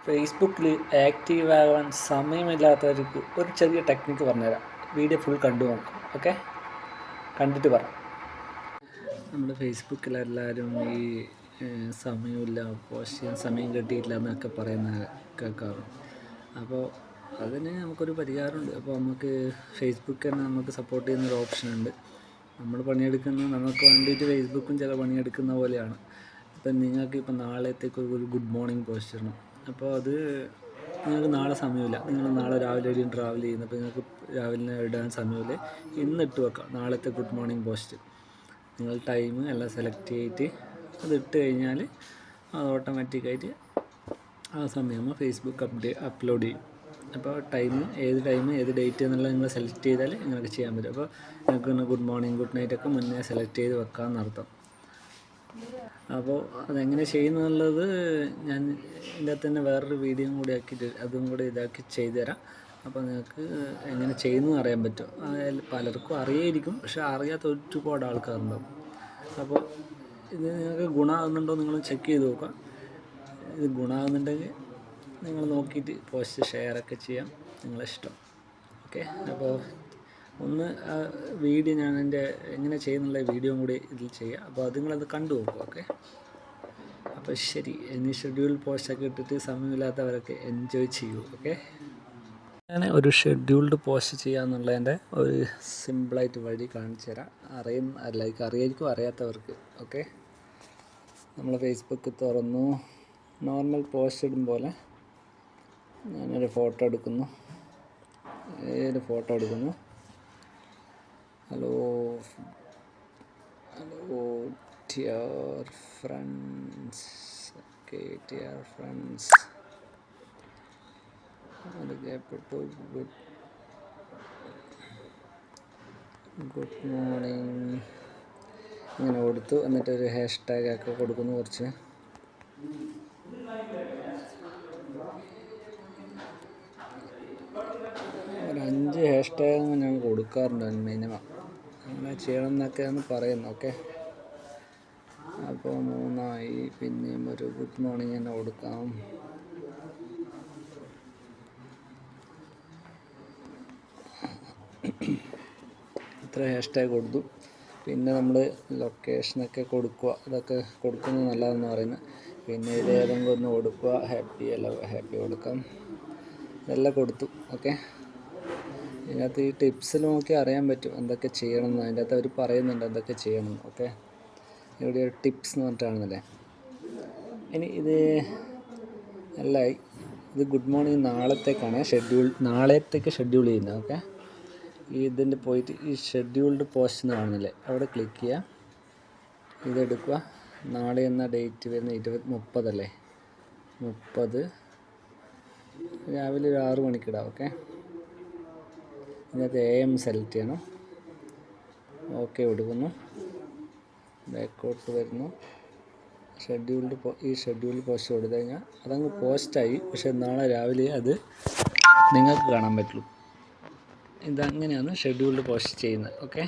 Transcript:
ഫേസ്ബുക്കിൽ ആക്റ്റീവ് ആകാൻ സമയമില്ലാത്തവർക്ക് ഒരു ചെറിയ ടെക്നിക്ക് പറഞ്ഞുതരാം. വീഡിയോ ഫുൾ കണ്ടു നോക്കും. ഓക്കെ, കണ്ടിട്ട് പറ. നമ്മുടെ ഫേസ്ബുക്കിലെല്ലാവരും ഈ സമയമില്ല, പോസ്റ്റ് ചെയ്യാൻ സമയം കിട്ടിയിട്ടില്ല എന്നൊക്കെ കേൾക്കാറുണ്ട്. അപ്പോൾ അതിന് നമുക്കൊരു പരിഹാരമുണ്ട്. അപ്പോൾ നമുക്ക് ഫേസ്ബുക്ക് തന്നെ നമുക്ക് സപ്പോർട്ട് ചെയ്യുന്നൊരു ഓപ്ഷനുണ്ട്. നമ്മൾ പണിയെടുക്കുന്നത് നമുക്ക് വേണ്ടിയിട്ട് ഫേസ്ബുക്കും ചില പണിയെടുക്കുന്ന പോലെയാണ്. ഇപ്പം നിങ്ങൾക്ക് ഇപ്പം നാളത്തേക്ക് ഒരു ഗുഡ് മോർണിംഗ് പോസ്റ്റ് ഇടണം. അപ്പോൾ അത് നിങ്ങൾക്ക് നാളെ സമയമില്ല, നിങ്ങൾ നാളെ രാവിലെ എവിടെയും ട്രാവൽ ചെയ്യുന്നു, അപ്പോൾ നിങ്ങൾക്ക് രാവിലെ ഇടാൻ സമയമില്ല, ഇന്ന് ഇട്ട് വെക്കാം നാളത്തെ ഗുഡ് മോർണിംഗ് പോസ്റ്റ്. നിങ്ങൾ ടൈം എല്ലാം സെലക്ട് ചെയ്തിട്ട് അത് ഇട്ട് കഴിഞ്ഞാൽ അത് ഓട്ടോമാറ്റിക്കായിട്ട് ആ സമയമാകുമ്പോൾ ഫേസ്ബുക്ക് അപ്ലോഡ് ചെയ്യും. അപ്പോൾ ഏത് ടൈം ഏത് ഡേറ്റ് എന്നുള്ളത് നിങ്ങൾ സെലക്ട് ചെയ്താൽ നിങ്ങൾക്ക് ചെയ്യാൻ പറ്റും. അപ്പോൾ നിങ്ങൾക്ക് ഗുഡ് മോർണിംഗ് ഗുഡ് നൈറ്റ് ഒക്കെ മുന്നേ സെലക്ട് ചെയ്ത് വെക്കാമെന്നർത്ഥം. അപ്പോൾ അതെങ്ങനെ ചെയ്യുന്നുള്ളത് ഞാൻ ഇതിൻ്റെ അകത്ത് തന്നെ വേറൊരു വീഡിയോയും കൂടി ആക്കിയിട്ട് അതും കൂടി ഇതാക്കി ചെയ്തു തരാം. അപ്പോൾ നിങ്ങൾക്ക് എങ്ങനെ ചെയ്യുന്നു അറിയാൻ പറ്റും. പലർക്കും അറിയായിരിക്കും, പക്ഷെ അറിയാത്ത ഒരുപാട് ആൾക്കാരുണ്ടാവും. അപ്പോൾ ഇത് നിങ്ങൾക്ക് ഗുണമാകുന്നുണ്ടോ നിങ്ങൾ ചെക്ക് ചെയ്ത് നോക്കുക. ഇത് ഗുണമാകുന്നുണ്ടെങ്കിൽ നിങ്ങൾ നോക്കിയിട്ട് പോസ്റ്റ് ഷെയറൊക്കെ ചെയ്യാം, നിങ്ങളിഷ്ടം. ഓക്കെ, അപ്പോൾ ഒന്ന് വീഡിയോ ഞാൻ എൻ്റെ എങ്ങനെ ചെയ്യുന്നുള്ള വീഡിയോയും കൂടി ഇതിൽ ചെയ്യാം. അപ്പോൾ അത് നിങ്ങളത് കണ്ടു നോക്കുക. ഓക്കെ, അപ്പോൾ ശരി. ഇനി ഷെഡ്യൂൾ പോസ്റ്റൊക്കെ ഇട്ടിട്ട് സമയമില്ലാത്തവരൊക്കെ എൻജോയ് ചെയ്യൂ. ഓക്കെ, അങ്ങനെ ഒരു ഷെഡ്യൂൾഡ് പോസ്റ്റ് ചെയ്യാന്നുള്ളതിൻ്റെ ഒരു സിമ്പിളായിട്ട് വഴി കാണിച്ചു തരാം. അറിയായിരിക്കും അറിയാത്തവർക്ക്. ഓക്കെ, നമ്മൾ ഫേസ്ബുക്ക് തുറന്നു, നോർമൽ പോസ്റ്റ് ഇടും പോലെ ഞാനൊരു ഫോട്ടോ എടുക്കുന്നു. Hello dear friends. Okay, dear friends അറിയപ്പെട്ടു. ഗുഡ് മോർണിംഗ് ഇങ്ങനെ കൊടുത്തു. എന്നിട്ടൊരു ഹാഷ്ടാഗ് ഒക്കെ കൊടുക്കുന്നു. കുറച്ച് ഒരു 5 ഹാഷ്ടാഗ് ഞാൻ കൊടുക്കാറുണ്ട് മിനിമം. അങ്ങനെ ചെയ്യണം എന്നൊക്കെയാണ് പറയുന്നത്. ഓക്കെ, അപ്പോൾ 3 പിന്നെയും ഒരു ഗുഡ് മോർണിംഗ് തന്നെ കൊടുക്കാം. ഇത്ര ഹാഷ്ടാഗ് കൊടുത്തു. പിന്നെ നമ്മൾ ലൊക്കേഷനൊക്കെ കൊടുക്കുക, അതൊക്കെ കൊടുക്കുന്നത് നല്ലതെന്ന് പറയുന്നത്. പിന്നെ ഇത് ഏതെങ്കിലും ഒന്ന് കൊടുക്കുക, ഹാപ്പി കൊടുക്കാം. ഇതെല്ലാം കൊടുത്തു. ഓക്കെ, ഇതിനകത്ത് ഈ ടിപ്സിൽ നോക്കി അറിയാൻ പറ്റും എന്തൊക്കെ ചെയ്യണമെന്ന്. അതിൻ്റെ അകത്ത് അവർ പറയുന്നുണ്ട് എന്തൊക്കെ ചെയ്യണം. ഓക്കെ, ഇവിടെ ഒരു ടിപ്സ് എന്ന് പറഞ്ഞിട്ടാണെന്നല്ലേ. ഇനി ഇത് എല്ലായി. ഇത് ഗുഡ് മോർണിംഗ് നാളത്തേക്ക് ഷെഡ്യൂൾ ചെയ്യുന്നത്. ഓക്കെ, ഇതിൻ്റെ പോയിട്ട് ഈ ഷെഡ്യൂൾഡ് പോസ്റ്റ് എന്ന് കാണുന്നില്ലേ, അവിടെ ക്ലിക്ക് ചെയ്യുക. ഇതെടുക്കുക. നാളെ എന്ന ഡേറ്റ് വരുന്ന 30 അല്ലേ, 30 രാവിലെ ഒരു 6 മണിക്കിടാം. ഓക്കെ, ഇതിനകത്ത് AM സെലക്ട് ചെയ്യണം. ഓക്കെ കൊടുക്കുന്നു. ബാക്കോട്ട് വരുന്നു. ഈ ഷെഡ്യൂൾഡ് പോസ്റ്റ് കൊടുത്തു കഴിഞ്ഞാൽ അതങ്ങ് പോസ്റ്റായി. പക്ഷേ നാളെ രാവിലെ അത് നിങ്ങൾക്ക് കാണാൻ പറ്റുള്ളൂ. ഇതങ്ങനെയാണ് ഷെഡ്യൂൾഡ് പോസ്റ്റ് ചെയ്യുന്നത്. ഓക്കെ.